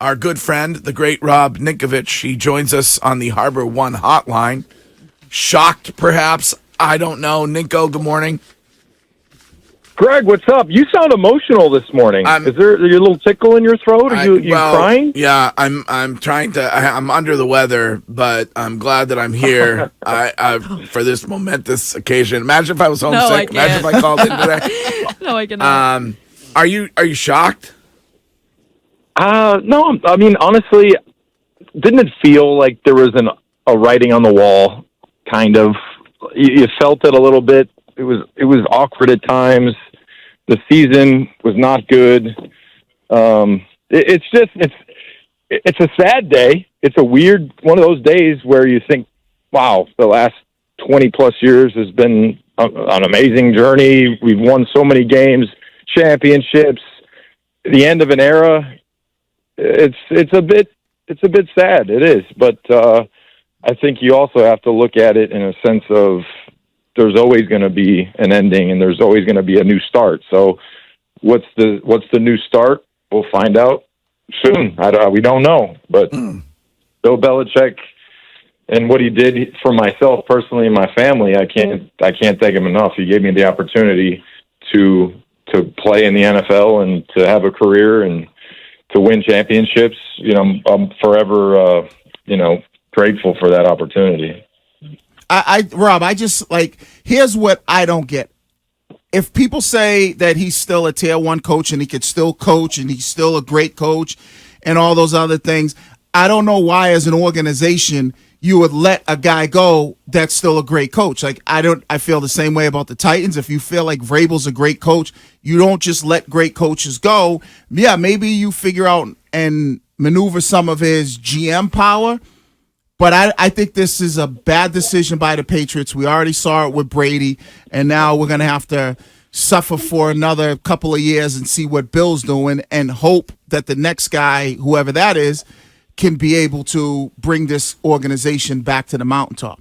our good friend, the great Rob Ninkovich. He joins us on the Harbor One hotline. Shocked, perhaps. I don't know. Ninko, good morning. Greg, what's up? You sound emotional this morning. Is there a little tickle in your throat? Are you crying? Yeah, I'm trying to. I'm under the weather, but I'm glad that I'm here. I for this momentous occasion. Imagine if I was homesick. Imagine if I called in today. No, I cannot. Are you shocked? No. I mean, honestly, didn't it feel like there was a writing on the wall? Kind of. You felt it a little bit. It was awkward at times. The season was not good. It's a sad day. It's a weird one of those days where you think, wow, the last 20 plus years has been an amazing journey. We've won so many games, championships, the end of an era. It's a bit sad. It is, but I think you also have to look at it in a sense of there's always going to be an ending and there's always going to be a new start. So what's the new start? We'll find out soon. We don't know, but Bill Belichick and what he did for myself personally and my family, I can't thank him enough. He gave me the opportunity to play in the NFL and to have a career and to win championships. I'm forever, grateful for that opportunity. Rob, here's what I don't get. If people say that he's still a tier 1 coach and he could still coach and he's still a great coach and all those other things, I don't know why as an organization you would let a guy go that's still a great coach. I feel the same way about the Titans. If you feel like Vrabel's a great coach, you don't just let great coaches go. Yeah, maybe you figure out and maneuver some of his GM power. But I think this is a bad decision by the Patriots. We already saw it with Brady, and now we're going to have to suffer for another couple of years and see what Bill's doing and hope that the next guy, whoever that is, can be able to bring this organization back to the mountaintop.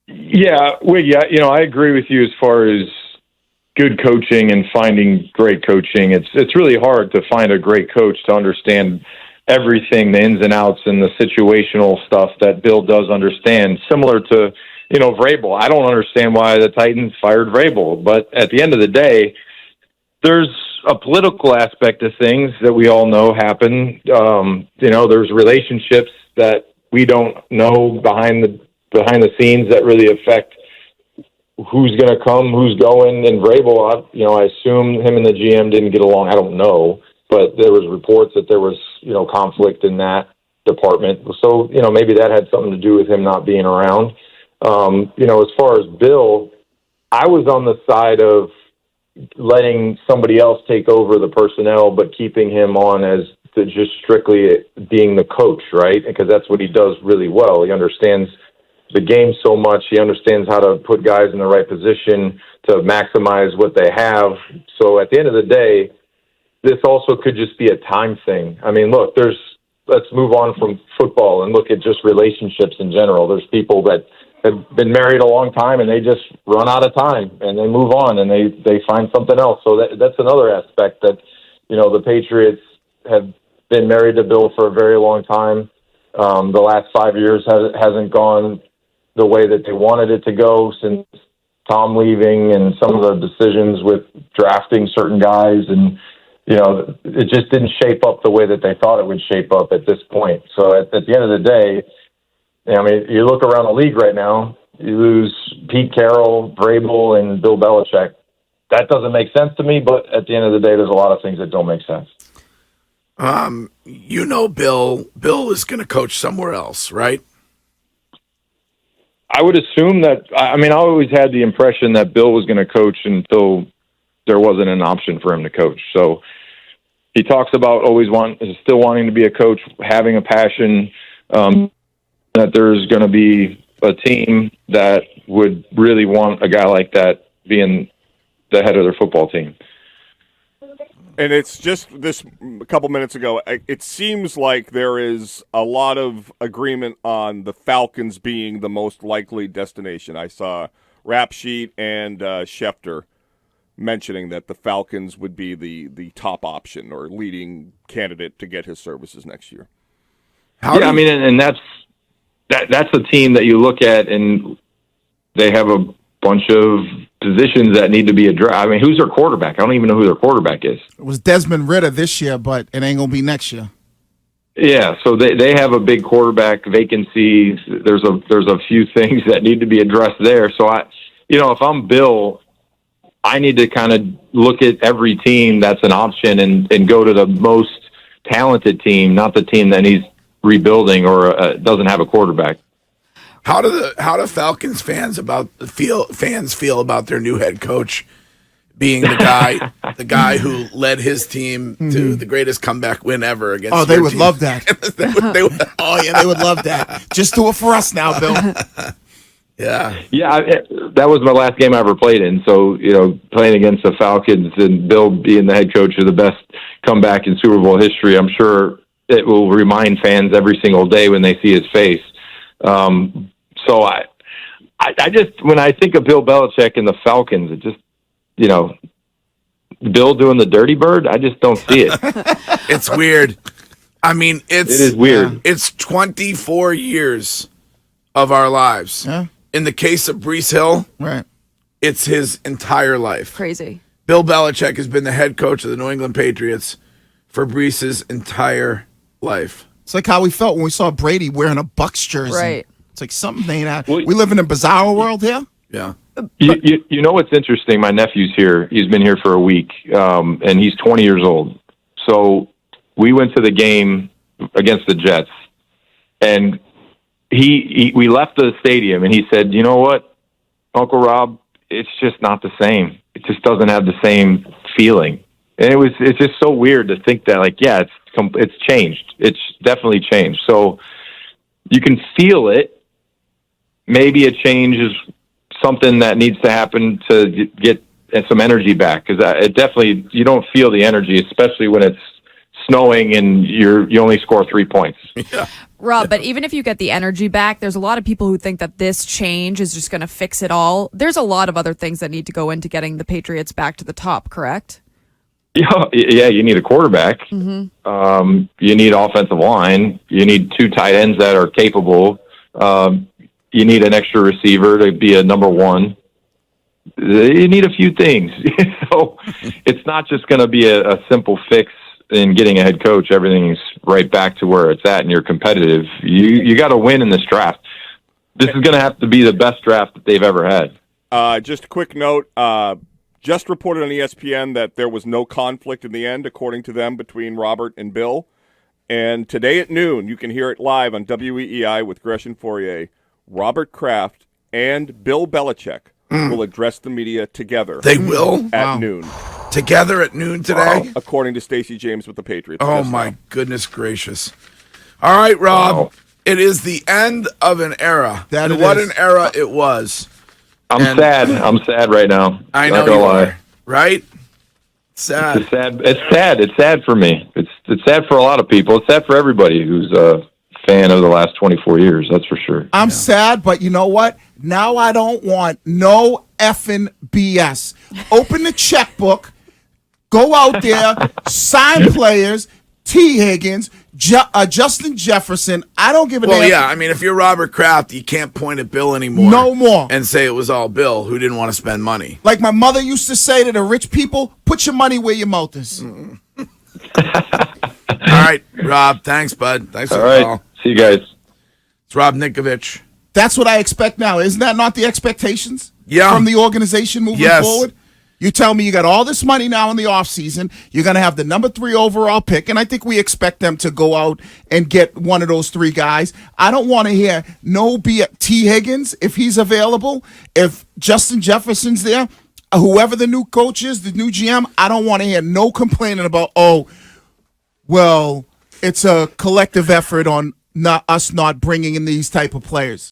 Yeah, I agree with you as far as good coaching and finding great coaching. It's really hard to find a great coach to understand everything, the ins and outs and the situational stuff that Bill does understand, similar to, Vrabel. I don't understand why the Titans fired Vrabel, but at the end of the day, there's a political aspect of things that we all know happen. There's relationships that we don't know behind the scenes that really affect who's going to come, who's going. And Vrabel, I assume him and the GM didn't get along. I don't know. But there was reports that there was, conflict in that department. So, maybe that had something to do with him not being around. As far as Bill, I was on the side of letting somebody else take over the personnel, but keeping him on as just strictly being the coach, right? Because that's what he does really well. He understands the game so much. He understands how to put guys in the right position to maximize what they have. So at the end of the day, this also could just be a time thing. I mean, look, let's move on from football and look at just relationships in general. There's people that have been married a long time and they just run out of time and they move on and they find something else. So that's another aspect that, the Patriots have been married to Bill for a very long time. The last 5 years hasn't gone the way that they wanted it to go since Tom leaving and some of the decisions with drafting certain guys, and it just didn't shape up the way that they thought it would shape up at this point. So at the end of the day, you look around the league right now, you lose Pete Carroll, Vrabel, and Bill Belichick. That doesn't make sense to me, but at the end of the day, there's a lot of things that don't make sense. Bill is going to coach somewhere else, right? I would assume that. I always had the impression that Bill was going to coach until there wasn't an option for him to coach. So he talks about still wanting to be a coach, having a passion, that there's going to be a team that would really want a guy like that being the head of their football team. And it's just this a couple minutes ago, it seems like there is a lot of agreement on the Falcons being the most likely destination. I saw Rap Sheet and Schefter mentioning that the Falcons would be the top option or leading candidate to get his services next year. I mean, and that's a team that you look at, and they have a bunch of positions that need to be addressed. I mean, who's their quarterback? I don't even know who their quarterback is. It was Desmond Ridder this year, but it ain't going to be next year. Yeah, so they have a big quarterback vacancy. There's a few things that need to be addressed there. So if I'm Bill, I need to kind of look at every team that's an option and go to the most talented team, not the team that needs rebuilding or doesn't have a quarterback. How do Falcons fans feel about their new head coach being the guy who led his team to the greatest comeback win ever against? Oh, they would love that. they would, they would love that. Just do it for us now, Bill. Yeah. That was my last game I ever played in. So, playing against the Falcons and Bill being the head coach of the best comeback in Super Bowl history, I'm sure it will remind fans every single day when they see his face. So I just, when I think of Bill Belichick and the Falcons, it just, Bill doing the dirty bird, I just don't see it. It's weird. I mean, it is weird. It's 24 years of our lives. Yeah. In the case of Breece Hill, right, it's his entire life. Crazy. Bill Belichick has been the head coach of the New England Patriots for Breece's entire life. It's like how we felt when we saw Brady wearing a Bucs jersey. Right. It's like something ain't out. We live in a bizarre world here. Yeah. You know what's interesting? My nephew's here. He's been here for a week, and he's 20 years old. So we went to the game against the Jets, and we left the stadium, and he said, "You know what, Uncle Rob? It's just not the same. It just doesn't have the same feeling." And it's just so weird to think that, it's changed. It's definitely changed. So you can feel it. Maybe a change is something that needs to happen to get some energy back, because it definitely, you don't feel the energy, especially when it's snowing and you only score 3 points. Yeah. Rob, but even if you get the energy back, there's a lot of people who think that this change is just going to fix it all. There's a lot of other things that need to go into getting the Patriots back to the top, correct? Yeah, you need a quarterback. Mm-hmm. You need offensive line. You need 2 tight ends that are capable. You need an extra receiver to be a number one. You need a few things. So it's not just going to be a simple fix in getting a head coach. Everything's right back to where it's at, and you're competitive. You got to win in this draft. This is going to have to be the best draft that they've ever had. Just a quick note. Just reported on ESPN that there was no conflict in the end, according to them, between Robert and Bill. And today at noon, you can hear it live on WEEI with Gresh and Fourier. Robert Kraft and Bill Belichick will address the media together. They will? At noon. Together at noon today? According to Stacey James with the Patriots. Oh, my goodness gracious. All right, Rob. Wow. It is the end of an era. And what an era it was. I'm sad right now. I know not gonna you lie. are. Right? Sad. It's sad. It's sad for me. It's sad for a lot of people. It's sad for everybody who's a fan of the last 24 years. That's for sure. I'm sad, but you know what? Now I don't want no effing BS. Open the checkbook, go out there, sign players, T. Higgins, Justin Jefferson. I don't give a damn. Well, yeah. I mean, if you're Robert Kraft, you can't point at Bill anymore. No more. And say it was all Bill who didn't want to spend money. Like my mother used to say to the rich people, put your money where your mouth is. All right, Rob. Thanks, bud. Thanks for the call. See you guys. It's Rob Ninkovich. That's what I expect now. Isn't that not the expectations from the organization moving forward? You tell me you got all this money now in the offseason. You're going to have the number 3 overall pick, and I think we expect them to go out and get one of those 3 guys. I don't want to hear no T. Higgins if he's available. If Justin Jefferson's there, whoever the new coach is, the new GM, I don't want to hear no complaining about, it's a collective effort on us not bringing in these type of players.